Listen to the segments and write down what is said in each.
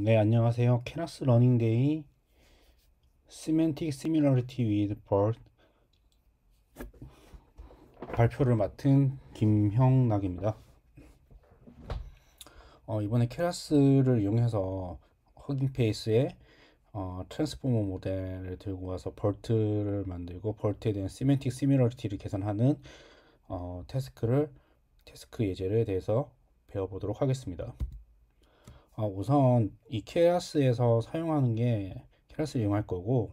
네, 안녕하세요. 케나스 러닝데이 Semantic Similarity with BERT 발표를 맡은 김형락입니다. 이번에 케라스를 이용해서 허깅페이스의 트랜스포머 모델을 들고 와서 BERT를 만들고 BERT에 대한 Semantic Similarity를 계산하는 태스크 예제에 대해서 배워보도록 하겠습니다. 우선 이 케라스에서 사용하는 게 케라스를 이용할 거고,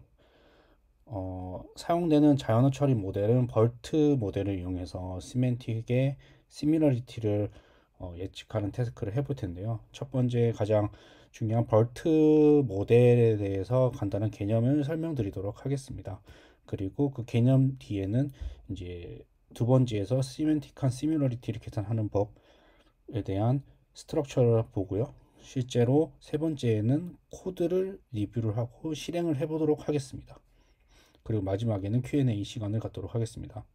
사용되는 자연어 처리 모델은 벌트 모델을 이용해서 시멘틱의 시밀러리티를 예측하는 태스크를 해볼 텐데요. 첫 번째 가장 중요한 벌트 모델에 대해서 간단한 개념을 설명드리도록 하겠습니다. 그리고 그 개념 뒤에는 이제 두 번째에서 시멘틱한 시밀러리티를 계산하는 법에 대한 스트럭처를 보고요. 실제로 세 번째에는 코드를 리뷰를 하고 실행을 해보도록 하겠습니다. 그리고 마지막에는 Q&A 시간을 갖도록 하겠습니다.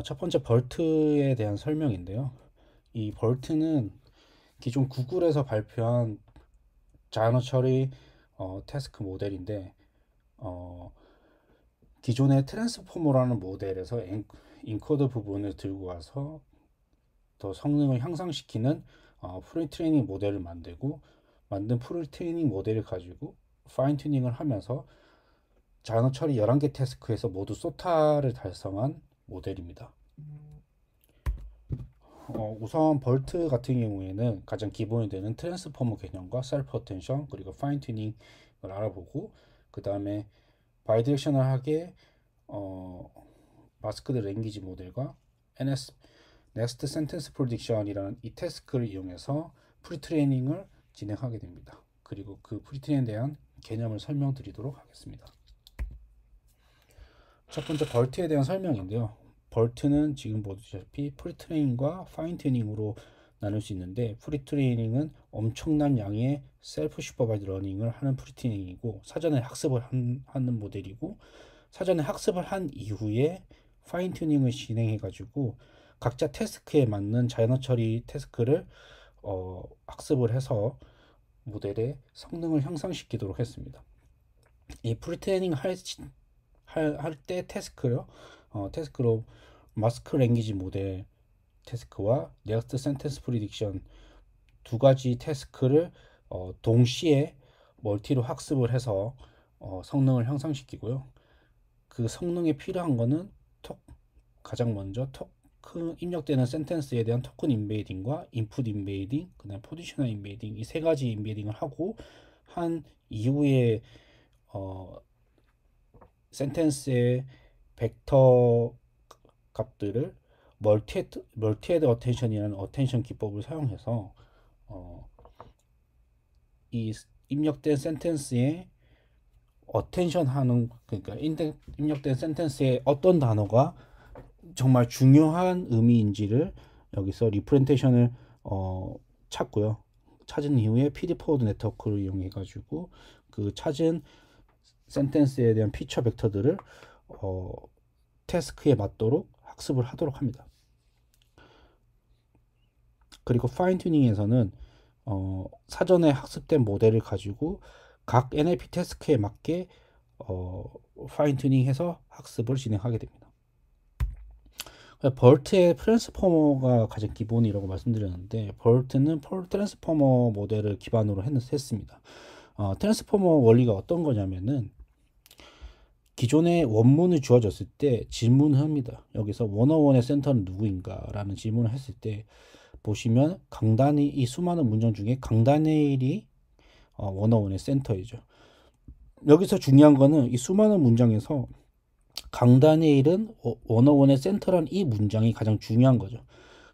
첫 번째 벌트에 대한 설명인데요. 이 벌트는 기존 구글에서 발표한 자연어 처리 태스크 모델인데, 기존의 트랜스포머라는 모델에서 인코더 부분을 들고 와서 더 성능을 향상시키는 프리트레이닝 모델을 만들고, 만든 프리트레이닝 모델을 가지고 파인 튜닝을 하면서 자연어 처리 11개 태스크에서 모두 소타를 달성한 모델입니다. 우선 벌트 같은 경우에는 가장 기본이 되는 트랜스포머 개념과 셀프 어텐션 그리고 파인 튜닝을 알아보고, 그 다음에 바이디렉셔널하게 마스크드 랭귀지 모델과 NS Next Sentence Prediction이라는 이 태스크를 이용해서 프리트레이닝을 진행하게 됩니다. 그리고 그 프리트레이닝에 대한 개념을 설명드리도록 하겠습니다. 첫 번째 벌트에 대한 설명인데요. 벌트는 지금 보시다시피 프리트레이닝과 파인 튜닝으로 나눌 수 있는데, 프리트레이닝은 엄청난 양의 셀프 슈퍼바이드 러닝을 하는 프리트레이닝이고, 사전에 학습을 하는 모델이고, 사전에 학습을 한 이후에 파인 튜닝을 진행해 가지고 각자 태스크에 맞는 자연어 처리 태스크를 학습을 해서 모델의 성능을 향상시키도록 했습니다. 이 프리트레이닝 할 때 태스크로 마스크 랭귀지 모델 태스크와 넥스트 센텐스 프리딕션 두 가지 태스크를 동시에 멀티로 학습을 해서 성능을 향상시키고요. 그 성능에 필요한 거는 가장 먼저 토큰 입력되는 센텐스에 대한 토큰 인베이딩과 인풋 인베이딩, 그다음 포지셔널 인베이딩, 이 세 가지 인베이딩을 하고 한 이후에 센텐스의 벡터 값들을 멀티헤드 어텐션이라는 어텐션 기법을 사용해서 이 입력된 센텐스에 어텐션 하는, 그러니까 입력된 센텐스에 어떤 단어가 정말 중요한 의미인지를 여기서 리프레젠테이션을 찾고요. 찾은 이후에 PD 포워드 네트워크를 이용해 가지고 그 찾은 센텐스에 대한 피처 벡터들을 태스크에 맞도록 학습을 하도록 합니다. 그리고 파인 튜닝에서는 사전에 학습된 모델을 가지고 각 NLP 태스크에 맞게 파인 튜닝해서 학습을 진행하게 됩니다. 벌트의 트랜스포머가 가장 기본이라고 말씀드렸는데, 벌트는 트랜스포머 모델을 기반으로 했습니다. 트랜스포머 원리가 어떤 거냐면은, 기존의 원문을 주어졌을 때 질문을 합니다. 여기서 원어원의 센터는 누구인가 라는 질문을 했을 때, 보시면 강단이, 이 수많은 문장 중에 강단의 1이 원어원의 센터이죠. 여기서 중요한 거는 이 수많은 문장에서 강단의 1은 원어원의 센터란 이 문장이 가장 중요한 거죠.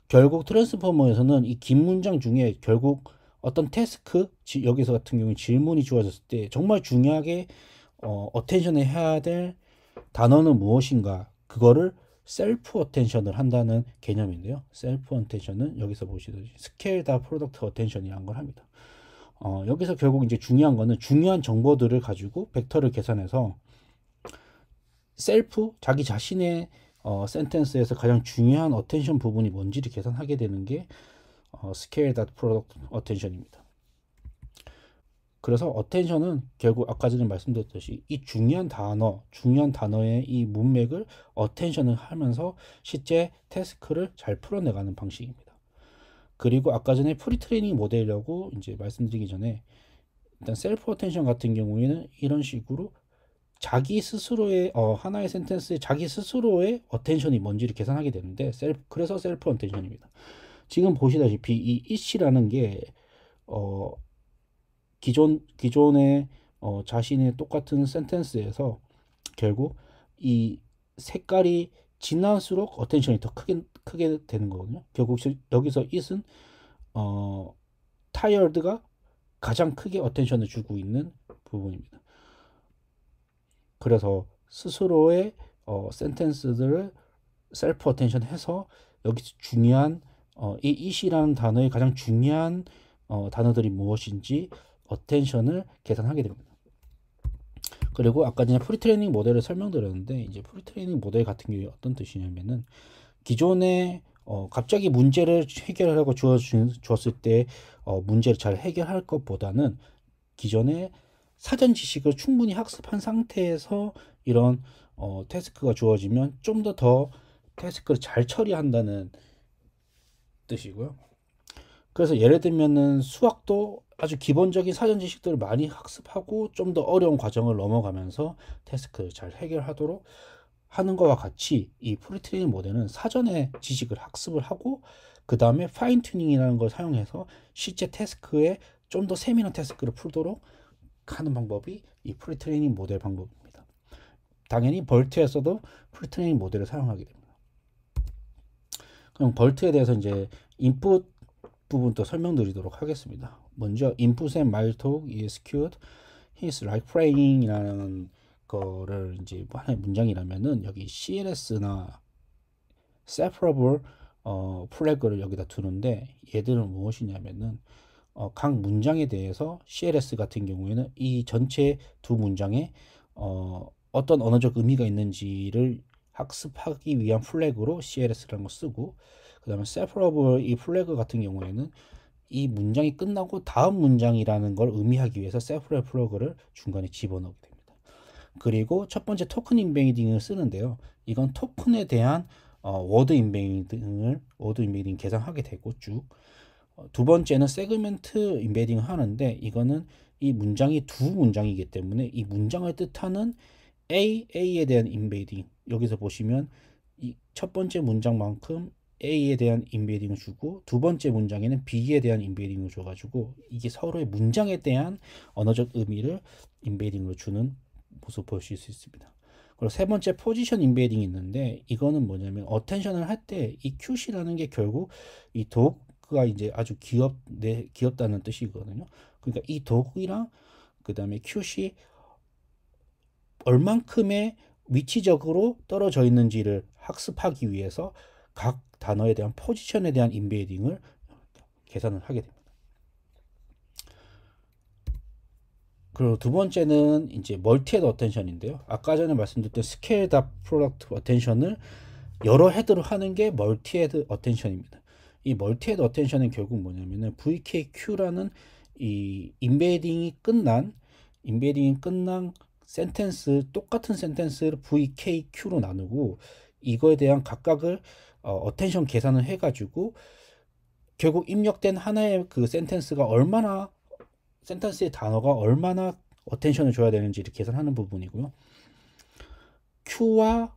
결국 트랜스포머에서는 이 긴 문장 중에 결국 어떤 태스크, 여기서 같은 경우에 질문이 주어졌을 때 정말 중요하게 어텐션을 해야 될 단어는 무엇인가, 그거를 셀프 어텐션을 한다는 개념인데요. 셀프 어텐션은 여기서 보시듯이 스케일다 프로덕트 어텐션이라는 걸 합니다. 여기서 결국 이제 중요한 거는 중요한 정보들을 가지고 벡터를 계산해서 자기 자신의 센텐스에서 가장 중요한 어텐션 부분이 뭔지를 계산하게 되는 게 스케일 닷 프로덕트 어텐션입니다. 그래서 어텐션은 결국 아까 전에 말씀드렸듯이 이 중요한 단어의 이 문맥을 어텐션을 하면서 실제 태스크를 잘 풀어내가는 방식입니다. 그리고 아까 전에 프리트레이닝 모델이라고 이제 말씀드리기 전에 일단 셀프 어텐션 같은 경우에는 이런 식으로 자기 스스로의 하나의 센텐스에 자기 스스로의 어텐션이 뭔지를 계산하게 되는데 그래서 셀프 어텐션입니다. 지금 보시다시피 이 it이라는 게 기존의 자신의 똑같은 센텐스에서 결국 이 색깔이 진할수록 어텐션이 더 크게 되는 거거든요. 결국 여기서 it은 tired가 가장 크게 어텐션을 주고 있는 부분입니다. 그래서 스스로의 센텐스들을 셀프 어텐션 해서 여기서 중요한 이 it이라는 단어의 가장 중요한 단어들이 무엇인지 어텐션을 계산하게 됩니다. 그리고 아까 전에 프리트레이닝 모델을 설명드렸는데 이제 프리트레이닝 모델 같은 경우에 어떤 뜻이냐면은 기존에 갑자기 문제를 해결하라고 주었을 때 문제를 잘 해결할 것보다는 기존에 사전 지식을 충분히 학습한 상태에서 이런 태스크가 주어지면 좀 더 태스크를 잘 처리한다는 뜻이고요. 그래서 예를 들면은 수학도 아주 기본적인 사전 지식들을 많이 학습하고 좀 더 어려운 과정을 넘어가면서 태스크를 잘 해결하도록 하는 것과 같이 이 프리트레이닝 모델은 사전에 지식을 학습을 하고 그 다음에 파인 튜닝이라는 걸 사용해서 실제 태스크에 좀 더 세밀한 태스크를 풀도록 하는 방법이 이 프리트레이닝 모델 방법입니다. 당연히 벌트에서도 프리트레이닝 모델을 사용하게 됩니다. 그럼 벌트에 대해서 이제 인풋 부분도 설명드리도록 하겠습니다. 먼저 input and my talk is cute. He's like praying이라는 거를 이제 하나의 문장이라면은 여기 CLS나 separable 플래그를 여기다 두는데 얘들은 무엇이냐면은 각 문장에 대해서 CLS 같은 경우에는 이 전체 두 문장에 어떤 언어적 의미가 있는지를 학습하기 위한 플래그로 CLS라는 거 쓰고 그 다음에 separable 이 플래그 같은 경우에는 이 문장이 끝나고 다음 문장이라는 걸 의미하기 위해서 separable 플래그를 중간에 집어넣게 됩니다. 그리고 첫 번째 토큰 인베이딩을 쓰는데요. 이건 토큰에 대한 워드 인베이딩 계산하게 되고 쭉 두 번째는 세그멘트 인베딩 하는데 이거는 이 문장이 두 문장이기 때문에 이 문장을 뜻하는 A에 대한 인베딩 여기서 보시면 이 첫 번째 문장만큼 A에 대한 인베딩을 주고 두 번째 문장에는 B에 대한 인베딩을 줘가지고 이게 서로의 문장에 대한 언어적 의미를 인베딩으로 주는 모습 보실 수 있습니다. 그리고 세 번째 포지션 인베딩이 있는데 이거는 뭐냐면 어텐션을 할 때 이 큐시라는 게 결국 이 도구가 이제 아주 귀엽다는 뜻이거든요. 그러니까 이 도구랑 그 다음에 큐시 얼만큼의 위치적으로 떨어져 있는지를 학습하기 위해서 각 단어에 대한 포지션에 대한 인베딩을 계산을 하게 됩니다. 그리고 두 번째는 이제 멀티 헤드 어텐션인데요. 아까 전에 말씀드렸던 스케일 다 프로덕트 어텐션을 여러 헤드로 하는 게 멀티 헤드 어텐션입니다. 이 멀티 헤드 어텐션은 결국 뭐냐면은 VKQ라는 이 인베딩이 끝난 똑같은 센텐스를 VKQ로 나누고 이거에 대한 각각을 어텐션 계산을 해가지고 결국 입력된 하나의 그 센텐스의 단어가 얼마나 어텐션을 줘야 되는지를 계산하는 부분이고요. Q와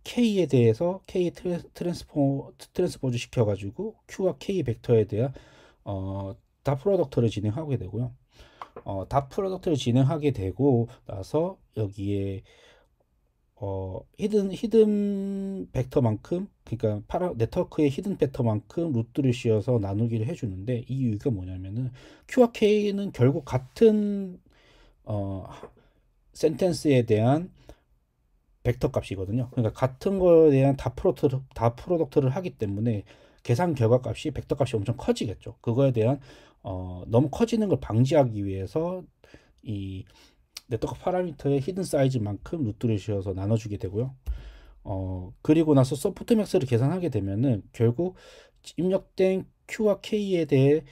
K에 대해서 K 트랜스포즈 시켜가지고 Q와 K 벡터에 대한 다 프로덕트를 진행하게 되고요. 다 프로덕트를 진행하게 되고 나서 여기에 히든 벡터만큼 그러니까 네트워크의 히든 벡터만큼 루트를 씌워서 나누기를 해주는데 이 이유가 뭐냐면은 Q와 K는 결국 같은 센텐스에 대한 벡터 값이거든요. 그러니까 같은 거에 대한 다 프로덕트를 하기 때문에 계산 결과 값이 벡터 값이 엄청 커지겠죠. 그거에 대한 너무 커지는 걸 방지하기 위해서 이 네트워크 파라미터의 히든 사이즈만큼 루트를 씌워서 나눠주게 되고요. 그리고 나서 소프트맥스를 계산하게 되면은 결국 입력된 Q와 K에 대해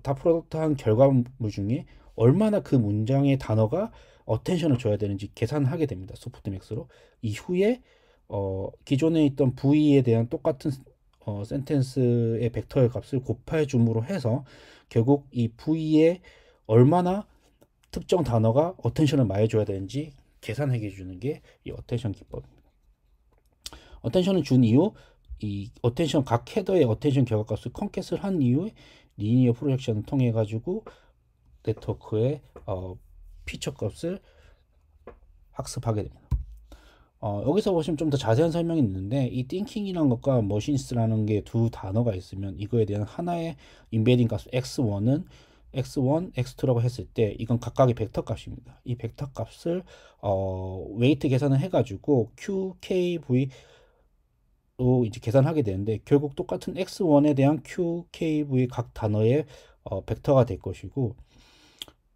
다 프로덕트한 결과물 중에 얼마나 그 문장의 단어가 어텐션을 줘야 되는지 계산하게 됩니다. 소프트맥스로. 이후에 기존에 있던 V에 대한 똑같은 센텐스의 벡터의 값을 곱해 줌으로 해서 결국 이 V에 얼마나 특정 단어가 어텐션을 많이 줘야 되는지 계산해 주는 게 이 어텐션 기법입니다. 어텐션을 준 이후 이 어텐션 각 헤더의 어텐션 결과값을 컨캣을 한 이후에 리니어 프로젝션을 통해 가지고 네트워크의 피처 값을 학습하게 됩니다. 여기서 보시면 좀 더 자세한 설명이 있는데 이 thinking이라는 것과 machines라는 게 두 단어가 있으면 이거에 대한 하나의 인베딩 값 x1은 x1, x2라고 했을 때 이건 각각의 벡터 값입니다. 이 벡터 값을 웨이트 계산을 해가지고 q, k, v 로 이제 계산하게 되는데 결국 똑같은 x1에 대한 q, k, v 각 단어의 벡터가 될 것이고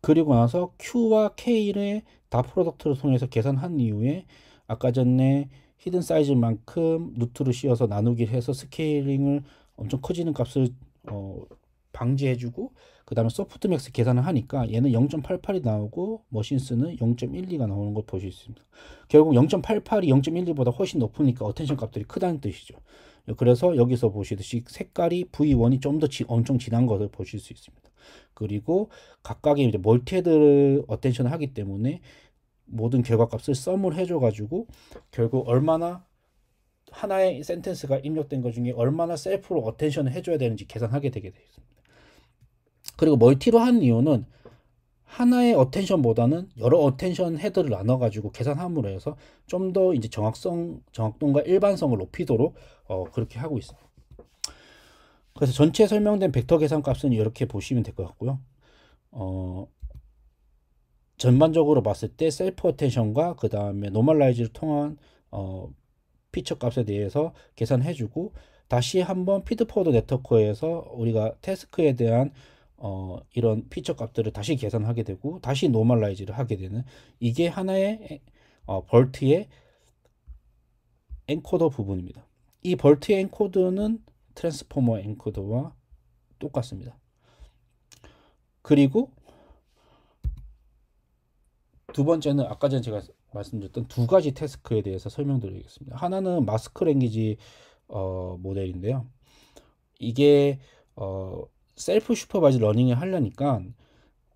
그리고 나서 q와 k를 다 프로덕트를 통해서 계산한 이후에 아까 전에 히든 사이즈만큼 루트를 씌워서 나누기를 해서 스케일링을 엄청 커지는 값을 방지해주고 그 다음에 소프트맥스 계산을 하니까 얘는 0.88이 나오고 머신스는 0.12가 나오는 걸 보실 수 있습니다. 결국 0.88이 0.12보다 훨씬 높으니까 어텐션 값들이 크다는 뜻이죠. 그래서 여기서 보시듯이 색깔이 V1이 좀 더 엄청 진한 것을 보실 수 있습니다. 그리고 각각의 이제 멀티헤드 어텐션을 하기 때문에 모든 결과값을 썸을 해줘가지고 결국 얼마나 하나의 센텐스가 입력된 것 중에 얼마나 셀프로 어텐션을 해줘야 되는지 계산하게 되게 되어 있습니다. 그리고 멀티로 한 이유는 하나의 어텐션보다는 여러 어텐션 헤더를 나눠가지고 계산함으로 해서 좀 더 이제 정확도과 일반성을 높이도록 그렇게 하고 있습니다. 그래서 전체 설명된 벡터 계산 값은 이렇게 보시면 될 것 같고요. 전반적으로 봤을 때 셀프 어텐션과 그 다음에 노멀라이즈를 통한 피처 값에 대해서 계산해주고 다시 한번 피드포워드 네트워크에서 우리가 태스크에 대한 이런 피처 값들을 다시 계산하게 되고 다시 노멀라이즈를 하게 되는 이게 하나의 벌트의 엔코더 부분입니다. 이 벌트의 엔코더는 트랜스포머 엔코더와 똑같습니다. 그리고 두 번째는 아까 전에 제가 말씀드렸던 두 가지 태스크에 대해서 설명드리겠습니다. 하나는 마스크 랭귀지 모델인데요. 이게 셀프 슈퍼바이즈 러닝을 하려니까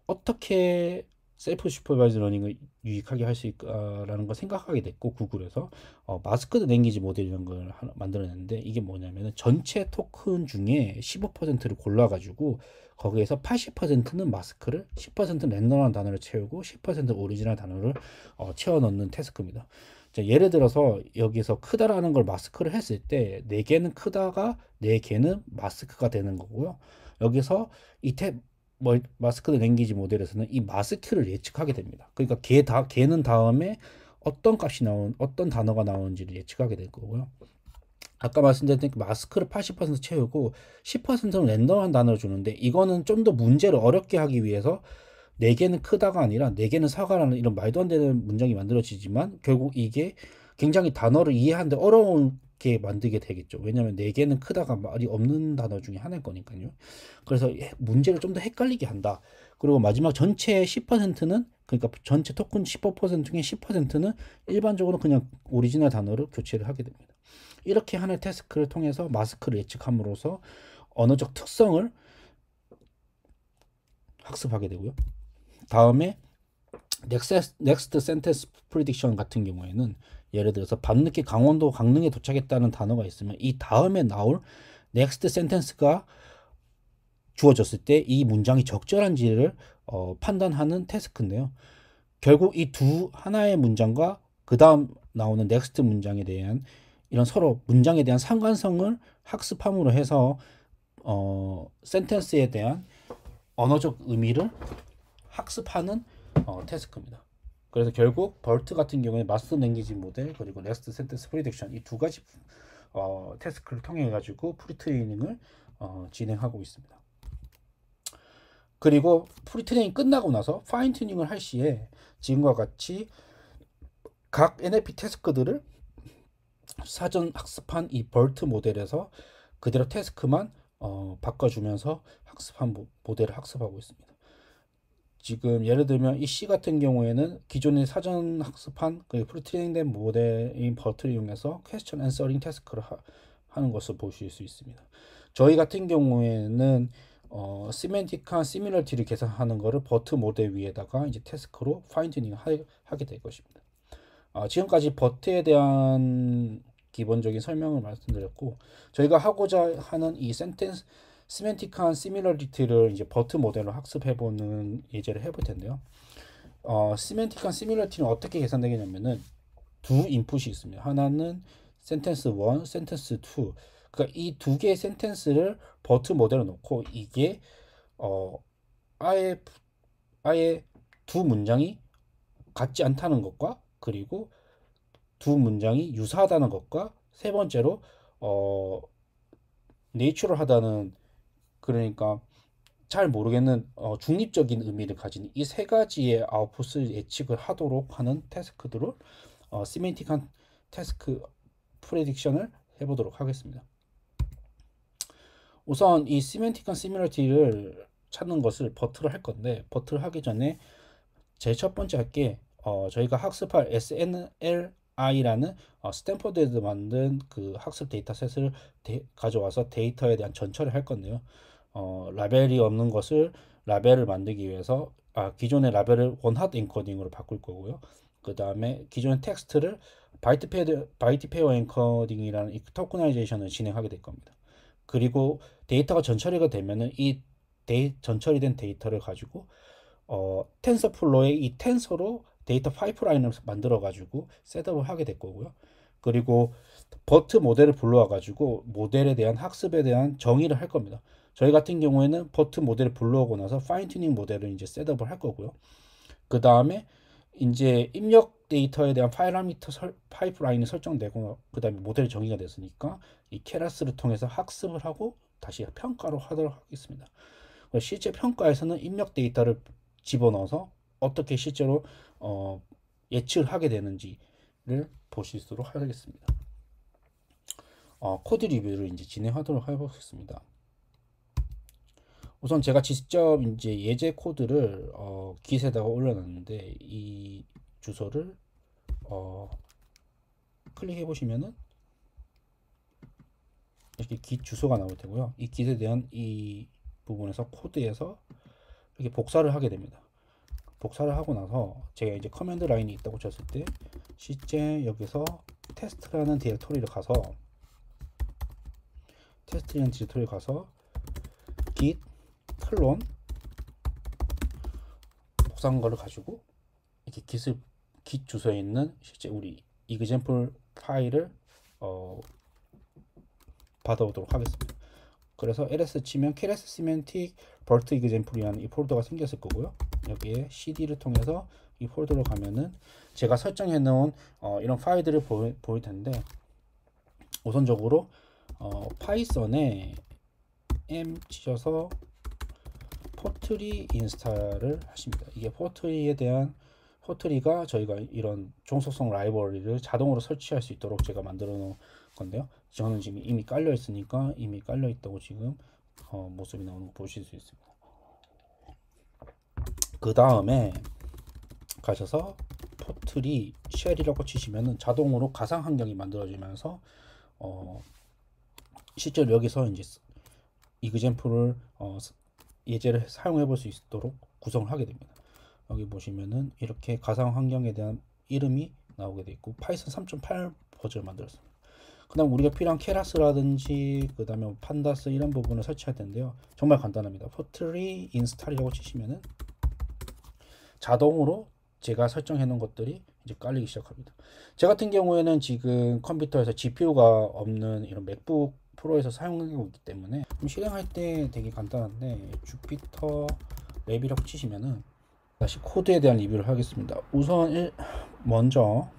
어떻게 셀프 슈퍼바이즈 러닝을 유익하게 할 수 있을까라는 걸 생각하게 됐고 구글에서 마스크드 랭귀지 모델이라는 걸 만들어냈는데 이게 뭐냐면은 전체 토큰 중에 15%를 골라가지고 거기에서 80%는 마스크를 10%는 랜덤한 단어를 채우고 10% 오리지널 단어를 채워 넣는 태스크입니다. 자, 예를 들어서 여기서 크다라는 걸 마스크를 했을 때 4개는 크다가 4개는 마스크가 되는 거고요. 여기서 마스크 랭귀지 모델에서는 이 마스크를 예측하게 됩니다. 그러니까 걔는 다음에 어떤 단어가 나오는지를 예측하게 될 거고요. 아까 말씀드렸던 마스크를 80% 채우고 10%는 랜덤한 단어를 주는데 이거는 좀 더 문제를 어렵게 하기 위해서 4개는 크다가 아니라 4개는 사과라는 이런 말도 안 되는 문장이 만들어지지만 결국 이게 굉장히 단어를 이해하는데 어려운게 만들게 되겠죠. 왜냐하면 4개는 크다가 말이 없는 단어 중에 하나일 거니까요. 그래서 문제를 좀 더 헷갈리게 한다. 그리고 마지막 전체 10%는 그러니까 전체 토큰 15% 중에 10%는 일반적으로 그냥 오리지널 단어를 교체를 하게 됩니다. 이렇게 하는 태스크를 통해서 마스크를 예측함으로써 언어적 특성을 학습하게 되고요. 다음에 넥스트 센텐스 프리딕션 같은 경우에는 예를 들어서 밤늦게 강원도 강릉에 도착했다는 단어가 있으면 이 다음에 나올 넥스트 센텐스가 주어졌을 때 이 문장이 적절한지를 판단하는 태스크인데요. 결국 이 하나의 문장과 그 다음 나오는 넥스트 문장에 대한 이런 서로 문장에 대한 상관성을 학습함으로 해서 센텐스에 대한 언어적 의미를 학습하는 태스크입니다. 그래서 결국 벌트 같은 경우에 마스터 랭귀지 모델 그리고 넥스트 센텐스 프리딕션 이 두 가지 태스크를 통해 가지고 프리트레이닝을 진행하고 있습니다. 그리고 프리트레이닝 끝나고 나서 파인 튜닝을 할 시에 지금과 같이 각 NLP 태스크들을 사전 학습한 이 벌트 모델에서 그대로 태스크만 바꿔주면서 모델을 학습하고 있습니다. 지금 예를 들면 이 C 같은 경우에는 기존의 사전 학습한 그 프리트레이닝된 모델인 버트를 이용해서 퀘스천 앤서링 태스크를 하는 것을 보실 수 있습니다. 저희 같은 경우에는 시멘틱한 시뮬러티를 계산하는 것을 버트 모델 위에다가 이제 태스크로 파인 튜닝 하게 될 것입니다. 지금까지 버트에 대한 기본적인 설명을 말씀드렸고, 저희가 하고자 하는 이 센텐스 시멘틱한 시뮬러리티를 이제 버트 모델로 학습해보는 예제를 해볼 텐데요. 시멘틱한 시뮬러리티는 어떻게 계산되겠냐면은 두 인풋이 있습니다. 하나는 센텐스 1, 센텐스 2. 그러니까 이 두 개의 센텐스를 버트 모델로 놓고 이게 아예 두 문장이 같지 않다는 것과 그리고 두 문장이 유사하다는 것과 세 번째로 네이처럴하다는, 그러니까 잘 모르겠는 중립적인 의미를 가진 이 세 가지의 아웃풋을 예측을 하도록 하는 태스크들을 시멘틱한 태스크 프레딕션을 해보도록 하겠습니다. 우선 이 시멘틱한 시뮬러티를 찾는 것을 버트를 할 건데, 버트를 하기 전에 제일 첫 번째 할 게 저희가 학습할 SNLI라는 스탠퍼드에서 만든 그 학습 데이터셋을 가져와서 데이터에 대한 전처리를 할 건데요. 라벨이 없는 것을 라벨을 만들기 위해서 기존의 라벨을 원핫 엔코딩으로 바꿀 거고요. 그 다음에 기존의 텍스트를 바이트 페어 엔코딩이라는 이 토크나이제이션을 진행하게 될 겁니다. 그리고 데이터가 전처리가 되면은 이 전처리된 데이터를 가지고 텐서플로의 이 텐서로 데이터 파이프라인을 만들어 가지고 셋업을 하게 될 거고요. 그리고 버트 모델을 불러와 가지고 모델에 대한 학습에 대한 정의를 할 겁니다. 저희 같은 경우에는 버트 모델을 불러오고 나서 파인 튜닝 모델을 이제 셋업을 할 거고요. 그 다음에 이제 입력 데이터에 대한 파이프라인이 설정되고, 그 다음에 모델 정의가 됐으니까 이 케라스를 통해서 학습을 하고 다시 평가로 하도록 하겠습니다. 실제 평가에서는 입력 데이터를 집어넣어서 어떻게 실제로 예측을 하게 되는지를 보시도록 하겠습니다. 코드 리뷰를 이제 진행하도록 해보겠습니다. 우선 제가 직접 이제 예제 코드를 깃에다가 올려놨는데, 이 주소를 클릭해 보시면은 이렇게 깃 주소가 나올 테고요. 이 깃에 대한 이 부분에서 코드에서 이렇게 복사를 하게 됩니다. 복사를 하고 나서 제가 이제 커맨드 라인이 있다고 쳤을 때 실제 여기서 테스트라는 디렉토리를 가서 git 클론 복사한 거를 가지고 이렇게 git 주소에 있는 실제 우리 example 파일을 받아오도록 하겠습니다. 그래서 ls 치면 keras semantic bert example이라는 이 폴더가 생겼을 거고요. 여기에 cd를 통해서 이 폴더로 가면은 제가 설정해 놓은 이런 파일들을 보일 텐데, 우선적으로 파이썬에 m 치셔서 포트리 인스탈을 하십니다. 이게 포트리가 저희가 이런 종속성 라이브러리를 자동으로 설치할 수 있도록 제가 만들어 놓은 건데요. 저는 지금 이미 깔려 있으니까 이미 깔려 있다고 지금 모습이 나오는 거 보실 수 있습니다. 그 다음에 가셔서 포트리 쉘이라고 치시면은 자동으로 가상 환경이 만들어지면서 실제로 여기서 이제 이그젠플을 예제를 사용해 볼 수 있도록 구성을 하게 됩니다. 여기 보시면은 이렇게 가상 환경에 대한 이름이 나오게 되어 있고, 파이썬 3.8 버전을 만들었습니다. 그 다음 우리가 필요한 케라스라든지 그 다음에 판다스 이런 부분을 설치할 텐데요. 정말 간단합니다. 포트리 인스탈이라고 치시면은 자동으로 제가 설정해 놓은 것들이 이제 깔리기 시작합니다. 제 같은 경우에는 지금 컴퓨터에서 GPU가 없는 이런 맥북 프로에서 사용하고 있기 때문에 실행할 때 되게 간단한데, 주피터 랩이라고 치시면은 다시 코드에 대한 리뷰를 하겠습니다. 우선 먼저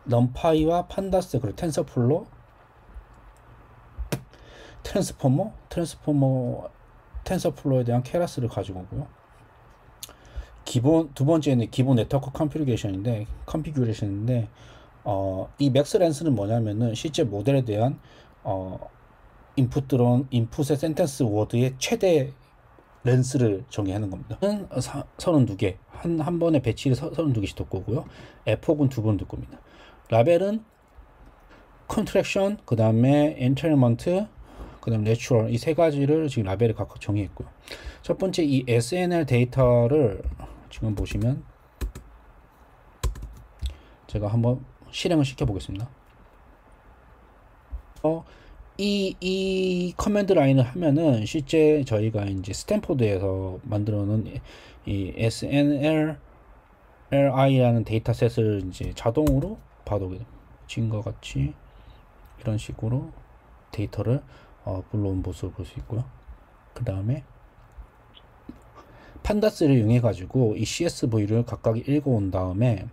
넘파이와 판다스 그리고 텐서플로 텐서플로에 대한 케라스를 가지고 오고요. 두 번째는 기본 네트워크 컨피규레이션인데 이 맥스랜스는 뭐냐면은 실제 모델에 대한 인풋의 센텐스 워드의 최대 렌스를 정의하는 겁니다. 32개 한 번에 배치를 32개씩 둘 거고요. 에폭은 2번 둘 겁니다. 라벨은 컨트랙션, 그 다음에 엔테일먼트, 그 다음 내추럴, 이 세 가지를 지금 라벨에 각각 정의했고요. 첫 번째 이 SNL 데이터를 지금 보시면 제가 한번 실행을 시켜 보겠습니다. 이 커맨드 라인을 하면은 실제 저희가 이제 스탠포드에서 만들어 놓은 이 SNLRI라는 데이터셋을 이제 자동으로 봐오게 됩니다. 지금과 같이 이런 식으로 데이터를 불러온 모습을 볼 수 있고요. 그 다음에 판다스를 이용해 가지고 이 CSV를 각각 읽어온 다음에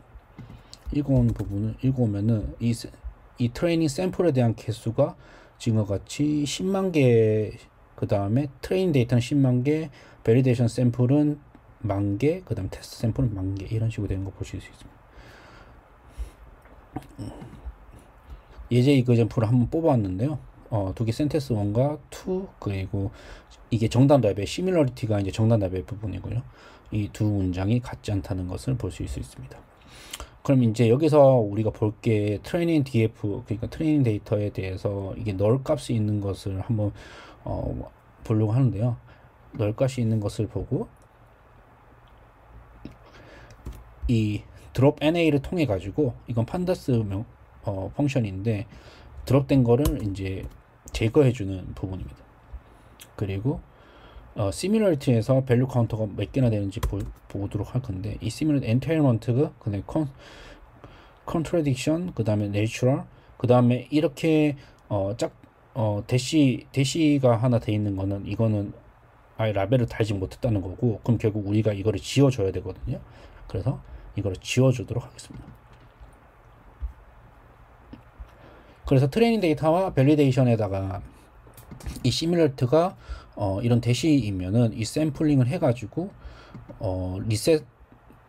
읽어오면은 이 트레이닝 샘플에 대한 개수가 지금과 같이 10만 개, 그 다음에 트레이닝 데이터는 10만 개, 베리데이션 샘플은 10,000개, 그 다음 테스트 샘플은 10,000개, 이런 식으로 되는 거 보실 수 있습니다. 예제 이그젠플을 한번 뽑아왔는데요. 두 개 센텐스 1과 2, 그리고 이게 정답 답의 시밀러리티가 이제 정답 답의 부분이고요. 이 두 문장이 같지 않다는 것을 볼 수 있습니다. 그럼 이제 여기서 우리가 볼 게 트레이닝 DF, 그러니까 트레이닝 데이터에 대해서 이게 널 값이 있는 것을 한번 보려고 하는데요. 널 값이 있는 것을 보고 이 드롭 NA를 통해 가지고, 이건 판다스 펑션인데 드롭된 거를 이제 제거해 주는 부분입니다. 그리고 시뮬러리티에서 밸류 카운터가 몇 개나 되는지 보도록 할 건데, 이 시뮬러리티 엔테일먼트가 그다음에 컨트래딕션, 그 다음에 내추럴, 그 다음에 이렇게 대시가 하나 돼 있는 거는, 이거는 아예 라벨을 달지 못했다는 거고, 그럼 결국 우리가 이거를 지워줘야 되거든요. 그래서 이거를 지워주도록 하겠습니다. 그래서 트레이닝 데이터와 밸리데이션에다가 이 시뮬러트가 이런 대시이면은 이 샘플링을 해가지고 리셋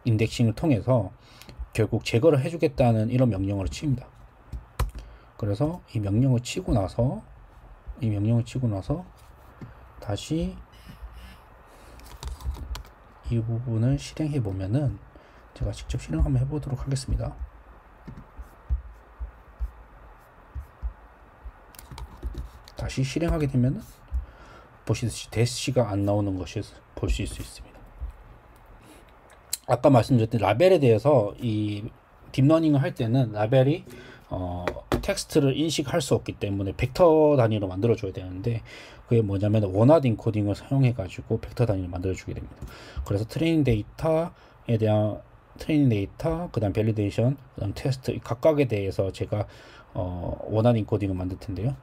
인덱싱을 통해서 결국 제거를 해주겠다는 이런 명령어를 칩니다. 그래서 이 명령을 치고 나서 다시 이 부분을 실행해 보면은, 제가 직접 실행 한번 해보도록 하겠습니다. 다시 실행하게 되면 보시듯이 대시가 안 나오는 것을 보실 수 있습니다. 아까 말씀드렸던 라벨에 대해서 이 딥러닝을 할 때는 라벨이 텍스트를 인식할 수 없기 때문에 벡터 단위로 만들어 줘야 되는데, 그게 뭐냐면 원하드 인코딩을 사용해 가지고 벡터 단위를 만들어 주게 됩니다. 그래서 트레이닝 데이터에 대한 트레이닝 데이터, 그 다음 밸리데이션, 그 다음 테스트 각각에 대해서 제가 원하드 인코딩을 만들 텐데요.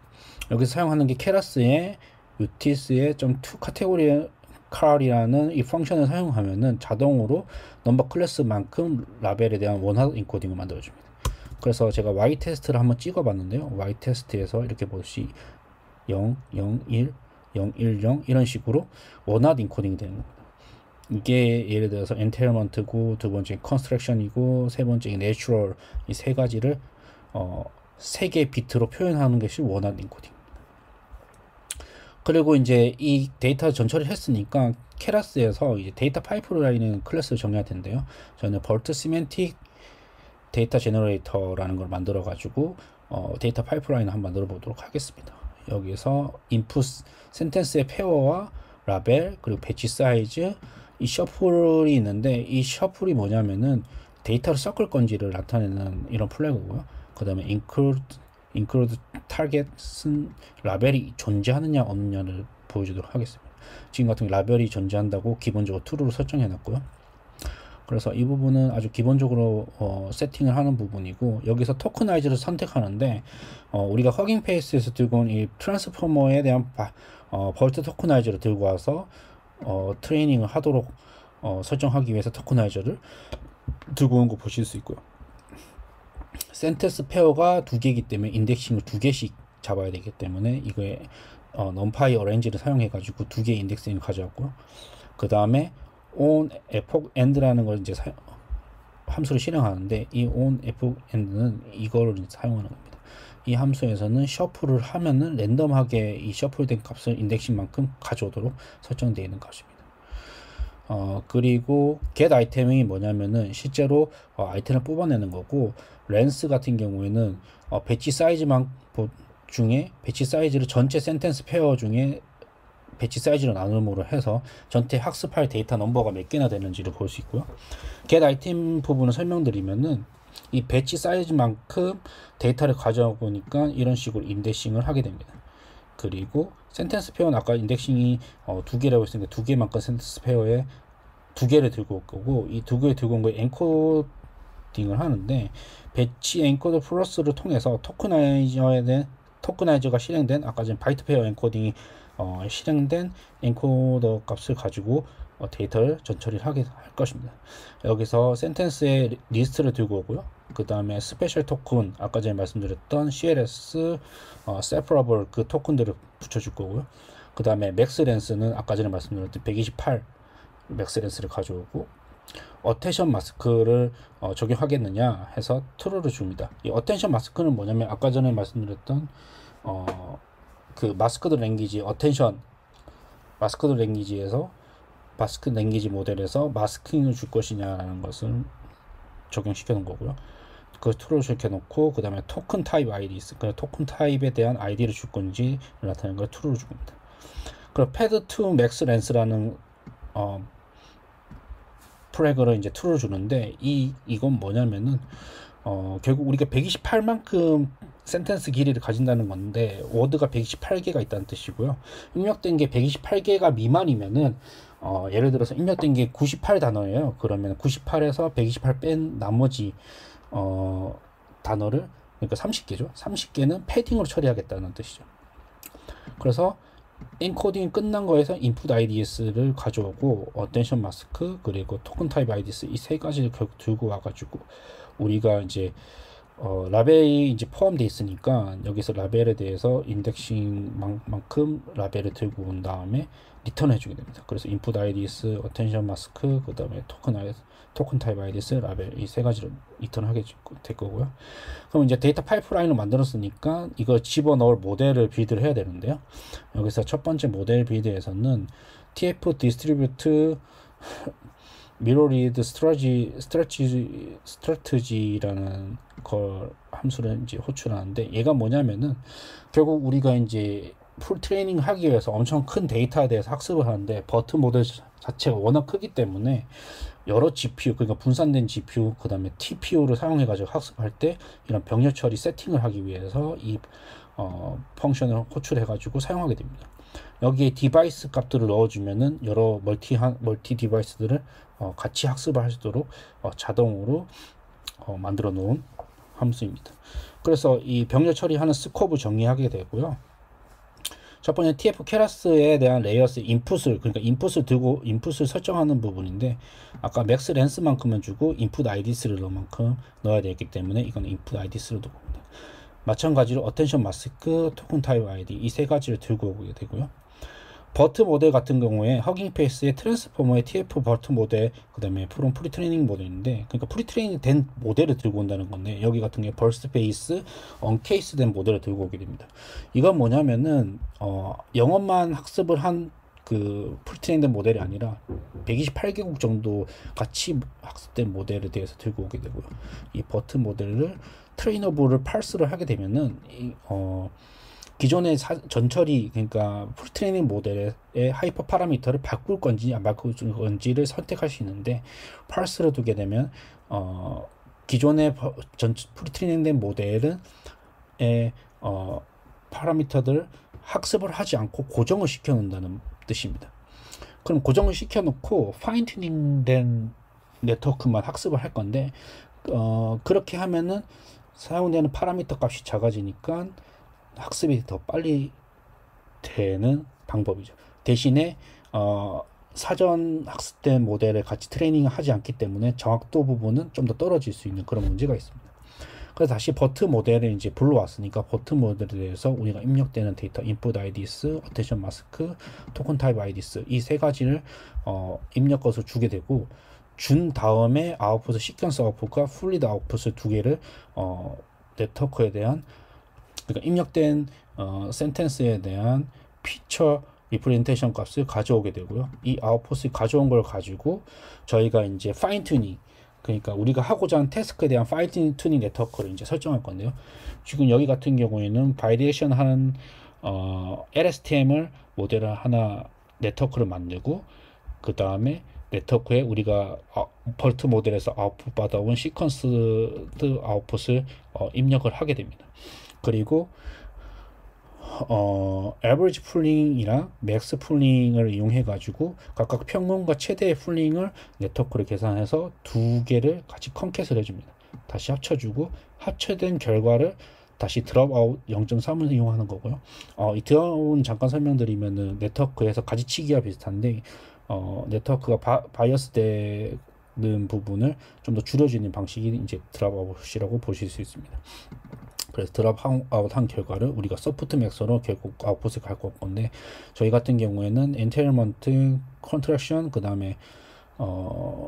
여기서 사용하는 게 케라스의 유티스의 .2 카테고리 칼이라는 이 펑션을 사용하면은 자동으로 넘버 클래스만큼 라벨에 대한 원하드 인코딩을 만들어 줍니다. 그래서 제가 Y 테스트를 한번 찍어 봤는데요. Y 테스트에서 이렇게 보시 0, 0, 1, 0, 1, 0 이런 식으로 원하드 인코딩이 되는 겁니다. 이게 예를 들어서 엔테일먼트고, 두 번째 컨스트럭션이고, 세 번째 내추럴, 이 세 가지를 세 개의 비트로 표현하는 것이 원하드 인코딩입니다. 그리고 이제 이 데이터 전처리를 했으니까 케라스에서 이제 데이터 파이프라인은 클래스를 정해야 되는데요. 저는 벌트 시멘틱 데이터 제너레이터라는 걸 만들어 가지고 데이터 파이프라인을 한번 만들어 보도록 하겠습니다. 여기서 인풋 센텐스의 페어와 라벨, 그리고 배치 사이즈, 이 셔플이 있는데, 이 셔플이 뭐냐면은 데이터를 섞을 건지를 나타내는 이런 플래그고요. 그 다음에 include target은 라벨이 존재하느냐 없느냐를 보여주도록 하겠습니다. 지금 같은 경우 라벨이 존재한다고 기본적으로 true로 설정해 놨고요. 그래서 이 부분은 아주 기본적으로 세팅을 하는 부분이고, 여기서 토크나이즈를 선택하는데 우리가 허깅 페이스에서 들고 온 이 트랜스포머에 대한 벌트 토크나이저를 들고 와서 트레이닝을 하도록 설정하기 위해서 토크나이저를 들고 온 거 보실 수 있고요. 센텐스 페어가 2개이기 때문에 인덱싱을 2개씩 잡아야 되기 때문에 이거에 numpy arrange를 사용해 가지고 2개의 인덱싱을 가져왔고요. 그 다음에 on epoch end라는 걸 이제 함수를 실행하는데, 이 on epoch end는 이거를 사용하는 겁니다. 이 함수에서는 셔플을 하면은 랜덤하게 이 셔플된 값을 인덱싱만큼 가져오도록 설정되어 있는 값입니다. 그리고 get 아이템이 뭐냐면은 실제로 아이템을 뽑아내는 거고, 렌스 같은 경우에는 배치 사이즈만 중에 배치 사이즈를 전체 센텐스 페어 중에 배치 사이즈로 나눔으로 해서 전체 학습할 데이터 넘버가 몇 개나 되는지를 볼 수 있고요. get 아이템 부분을 설명드리면은 이 배치 사이즈만큼 데이터를 가져오니까 이런 식으로 인덱싱을 하게 됩니다. 그리고 센텐스 페어는 아까 인덱싱이 2개라고 했으니까 2개만큼 센텐스 페어에 2개를 들고 올 거고, 이 2개를 들고 온 거에 엔코딩을 하는데, 배치 엔코더 플러스를 통해서 토크나이저가 실행된 아까 전 바이트 페어 엔코딩이 실행된 엔코더 값을 가지고 데이터를 전처리를 할 것입니다. 여기서 센텐스의 리스트를 들고 오고요. 그 다음에 스페셜 토큰, 아까 전에 말씀드렸던 CLS, 세퍼러블 그 토큰들을 붙여줄 거고요. 그 다음에 맥스 렌스는 아까 전에 말씀드렸던 128 맥스 렌스를 가져오고, 어텐션 마스크를 적용하겠느냐 해서 true를 줍니다. 이 어텐션 마스크는 뭐냐면 아까 전에 말씀드렸던 그 마스크드 랭귀지 어텐션 마스크드 랭귀지에서 마스크 랭귀지 모델에서 마스킹을 줄 것이냐라는 것을 적용시켜 놓은 거고요. 그 true를 시켜놓고, 그 다음에 토큰 타입 IDs, 그 토큰 타입에 대한 ID를 줄 건지 나타내는 걸 true를 줄 겁니다. 그리고 pad to max length라는 플래그를 이제 true를 주는데, 이건 뭐냐면은 결국 우리가 128만큼 센텐스 길이를 가진다는 건데, 워드가 128개가 있다는 뜻이고요. 입력된 게 128개가 미만이면은 예를 들어서 입력된 게 98단어예요. 그러면 98에서 128 뺀 나머지 단어를, 그러니까 30개죠. 30개는 패딩으로 처리하겠다는 뜻이죠. 그래서 엔코딩이 끝난 거에서 input IDS를 가져오고, 어텐션 마스크 그리고 토큰 타입 IDS 이 세 가지를 결국 들고 와가지고, 우리가 이제 라벨이 이제 포함되어 있으니까 여기서 라벨에 대해서 인덱싱만큼 라벨을 들고 온 다음에 리턴 해주게 됩니다. 그래서 input IDS, 어텐션 마스크, 그 다음에 토큰 타입 IDS, 라벨 이 세 가지를 리턴하게 될 거고요. 그럼 이제 데이터 파이프라인을 만들었으니까 이거 집어넣을 모델을 빌드를 해야 되는데요. 여기서 첫 번째 모델 빌드에서는 tf distribute mirror read strategy라는 걸 함수를 이제 호출하는데, 얘가 뭐냐면은 결국 우리가 이제 풀 트레이닝 하기 위해서 엄청 큰 데이터에 대해서 학습을 하는데, 버트 모델 자체가 워낙 크기 때문에 여러 GPU, 그러니까 분산된 GPU, 그 다음에 TPU를 사용해 가지고 학습할 때 이런 병렬 처리 세팅을 하기 위해서 이 펑션을 호출해 가지고 사용하게 됩니다. 여기에 디바이스 값들을 넣어주면은 여러 멀티 디바이스들을 같이 학습을 할 수 있도록 자동으로 만들어 놓은 함수입니다. 그래서 이 병렬 처리하는 스코프 정리하게 되고요. 첫 번째 tf 케라스에 대한 레이어스 그러니까 인풋을 설정하는 부분인데, 아까 맥스 렌스만큼은 주고 인풋 IDS를 넣어야 되기 때문에 이건 인풋 IDS를 두고 옵니다. 마찬가지로 어텐션 마스크, 토큰 타입 ID 이 세 가지를 들고 오게 되고요. 버트 모델 같은 경우에 허깅 페이스의 트랜스포머의 TF 버트 모델, 그 다음에 프롬 프리트레이닝 모델인데, 그러니까 프리트레이닝 된 모델을 들고 온다는 건데, 여기 같은 경우에 벌스트 베이스 언케이스 된 모델을 들고 오게 됩니다. 이건 뭐냐면은 영어만 학습을 한 그 프리트레이닝 된 모델이 아니라 128개국 정도 같이 학습된 모델에 대해서 들고 오게 되고요. 이 버트 모델을 트레이너블을 parse를 하게 되면은 기존의 전처리, 그러니까 풀트레이닝 모델의 하이퍼 파라미터를 바꿀 건지 안 바꿀 건지를 선택할 수 있는데, parse를 두게 되면 기존의 풀트레이닝 된 모델은 파라미터들 학습을 하지 않고 고정을 시켜 놓는다는 뜻입니다. 그럼 고정을 시켜 놓고 파인 튜닝 된 네트워크만 학습을 할 건데, 그렇게 하면은 사용되는 파라미터 값이 작아지니까 학습이 더 빨리 되는 방법이죠. 대신에 사전 학습된 모델을 같이 트레이닝을 하지 않기 때문에 정확도 부분은 좀 더 떨어질 수 있는 그런 문제가 있습니다. 그래서 다시 버트 모델을 이제 불러왔으니까, 버트 모델에 대해서 우리가 입력되는 데이터 input IDs, 어텐션 마스크, 토큰 타입 IDs 이 세 가지를 입력 것을 주게 되고, 준 다음에 아웃풋 시퀀스 아웃풋과 풀리드 아웃풋을 두 개를 네트워크에 대한 그러니까 입력된 센텐스에 대한 피처 리프레젠테이션 값을 가져오게 되고요. 이 아웃풋을 가져온 걸 가지고 저희가 이제 파인 튜닝, 그러니까 우리가 하고자 하는 태스크에 대한 파인 튜닝 네트워크를 이제 설정할 건데요. 지금 여기 같은 경우에는 바이레이션 하는 LSTM을 모델을 하나 네트워크를 만들고, 그 다음에 네트워크에 우리가 벌트 모델에서 아웃풋 받아온 시퀀스 아웃풋을 입력을 하게 됩니다. 그리고 average 풀링이랑 max 풀링을 이용해 가지고 각각 평균과 최대의 풀링을 네트워크를 계산해서 두 개를 같이 컨캣을 해줍니다. 다시 합쳐주고 합쳐된 결과를 다시 드롭아웃 0.3을 이용하는 거고요. 이 드롭아웃은 잠깐 설명드리면은 네트워크에서 가지치기와 비슷한데 네트워크가 바이어스 되는 부분을 좀 더 줄여주는 방식이 이제 드롭아웃이라고 보실 수 있습니다. 그래서 드롭아웃 한 결과를 우리가 소프트 맥스로 결국 아웃풋을 갖고 올 건데, 저희 같은 경우에는 엔테일먼트, 컨트랙션, 그 다음에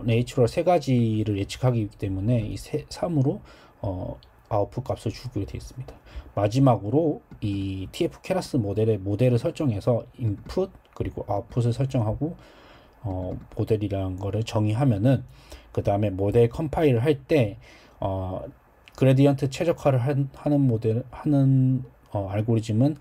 네이처럴 세 가지를 예측하기 때문에 이 3으로 아웃풋 값을 주게 되어 있습니다. 마지막으로 이 TF 케라스 모델을 설정해서 인풋 그리고 아웃풋을 설정하고 모델이라는 거를 정의하면은, 그 다음에 모델 컴파일을 할 때 그레디언트 최적화를 하는 알고리즘은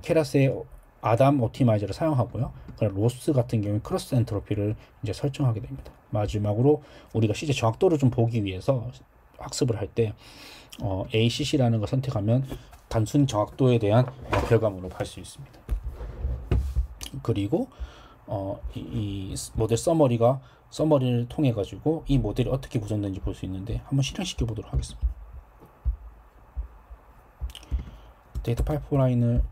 케라스의 아담 옵티마이저를 사용하고요. 로스 같은 경우에 크로스 엔트로피를 이제 설정하게 됩니다. 마지막으로 우리가 실제 정확도를 좀 보기 위해서 학습을 할 때 ACC라는 걸 선택하면 단순 정확도에 대한 결과물을 볼 수 있습니다. 그리고 이 모델 서머리를 통해 가지고 이 모델이 어떻게 구성되는지 볼 수 있는데, 한번 실행시켜 보도록 하겠습니다. 데이터 파이프라인을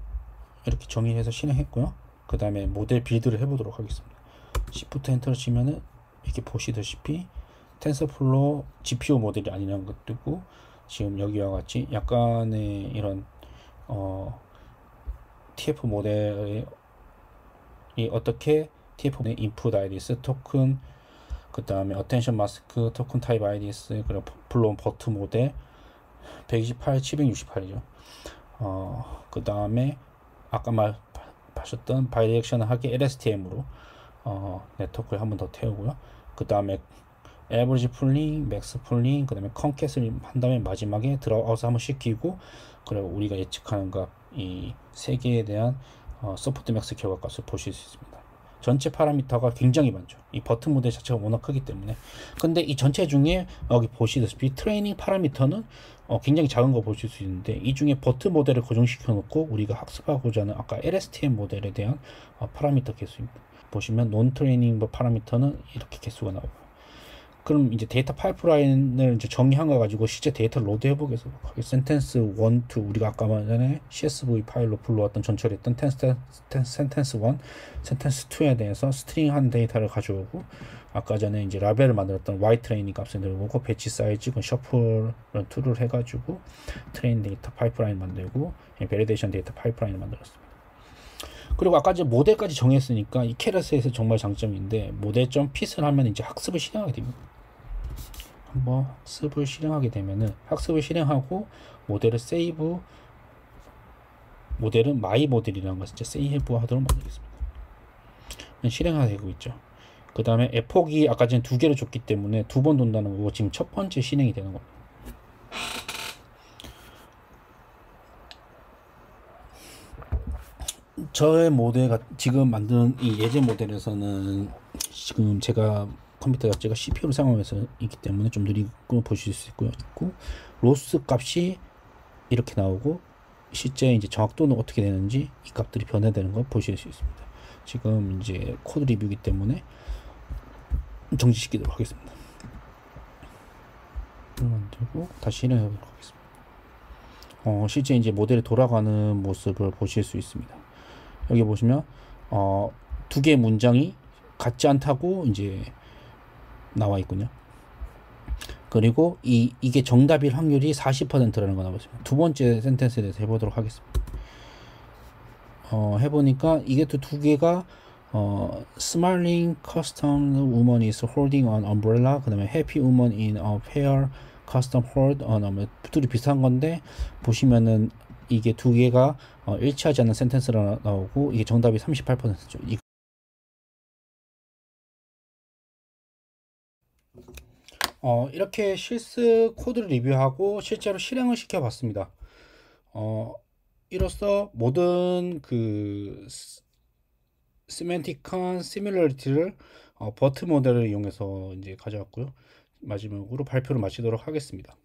이렇게 정의해서 실행했고요. 그 다음에 모델 빌드를 해보도록 하겠습니다. Shift 엔터를 치면은 이렇게 보시다시피 텐서플로우 GPU 모델이 아니라는 것도 있고, 지금 여기와 같이 약간의 이런 TF 모델이 어떻게 TF 인풋 IDs, 토큰, 그 다음에 어텐션 마스크, 토큰 타입 IDs, 그리고 블론 버트 모델 128, 768이죠. 그 다음에 아까 말하셨던 바이렉션 하기 LSTM으로 네트워크를 한 번 더 태우고요. 그 다음에 에버리지 풀링, 맥스 풀링, 그 다음에 컨캣을 한 다음에 마지막에 드롭아웃 한번 시키고, 그리고 우리가 예측하는 값 이 세 개에 대한 소프트 맥스 결과값을 보실 수 있습니다. 전체 파라미터가 굉장히 많죠. 이 버튼 모델 자체가 워낙 크기 때문에. 근데 이 전체 중에 여기 보시다시피 트레이닝 파라미터는 굉장히 작은 거 보실 수 있는데, 이 중에 버튼 모델을 고정시켜 놓고 우리가 학습하고자 하는 아까 LSTM 모델에 대한 파라미터 개수입니다. 보시면 논 트레이닝 파라미터는 이렇게 개수가 나오고요. 그럼 이제 데이터 파이프라인을 이제 정의한 거 가지고 실제 데이터를 로드 해보겠습니다. 센텐스 1, 2, 우리가 아까 전에 CSV 파일로 불러왔던 전처리했던 센텐스 1, 센텐스 2에 대해서 스트링 한 데이터를 가져오고, 아까 전에 이제 라벨을 만들었던 Y 트레이닝 값을 들어오고, 배치 사이즈, 셔플 툴을 해가지고 트레인 데이터 파이프라인 만들고, 베리데이션 데이터 파이프라인을 만들었습니다. 그리고 아까 이제 모델까지 정했으니까 이 케라스에서 정말 장점인데, 모델.pit을 하면 이제 학습을 실행하게 됩니다. 한번 학습을 실행하게 되면은, 학습을 실행하고 모델을 세이브, 모델은 마이 모델이라는 것을 이제 세이브 하도록 만들겠습니다. 실행하고 있죠. 그 다음에 에폭이 아까 전에 2개를 줬기 때문에 2번 돈다는 거고, 지금 첫 번째 실행이 되는 겁니다. 저의 모델가 지금 만든 이 예제 모델에서는 지금 제가 컴퓨터 자체가 CPU를 사용해서 있기 때문에 좀 느리고 보실 수 있고, 로스 값이 이렇게 나오고, 실제 이제 정확도는 어떻게 되는지 이 값들이 변화되는 걸 보실 수 있습니다. 지금 이제 코드 리뷰이기 때문에 정지시키도록 하겠습니다. 만들고 다시 실행해 보도록 하겠습니다. 실제 이제 모델이 돌아가는 모습을 보실 수 있습니다. 여기 보시면 2개의 문장이 같지 않다고 이제 나와 있군요. 그리고 이게 정답일 확률이 40%라는 거 나와 있습니다. 두 번째 센텐스에 대해서 해보도록 하겠습니다. 해보니까 이게 또 2개가 smiling custom woman is holding an umbrella, 그 다음에 happy woman in a fair custom hold on, 둘이 비슷한 건데, 보시면은 이게 두 개가 일치하지 않는 센텐스가 나오고 이게 정답이 38%죠. 이렇게 실습 코드를 리뷰하고 실제로 실행을 시켜봤습니다. 이로써 모든 그 시멘틱한 시뮬러리티를 버트 모델을 이용해서 이제 가져왔고요. 마지막으로 발표를 마치도록 하겠습니다.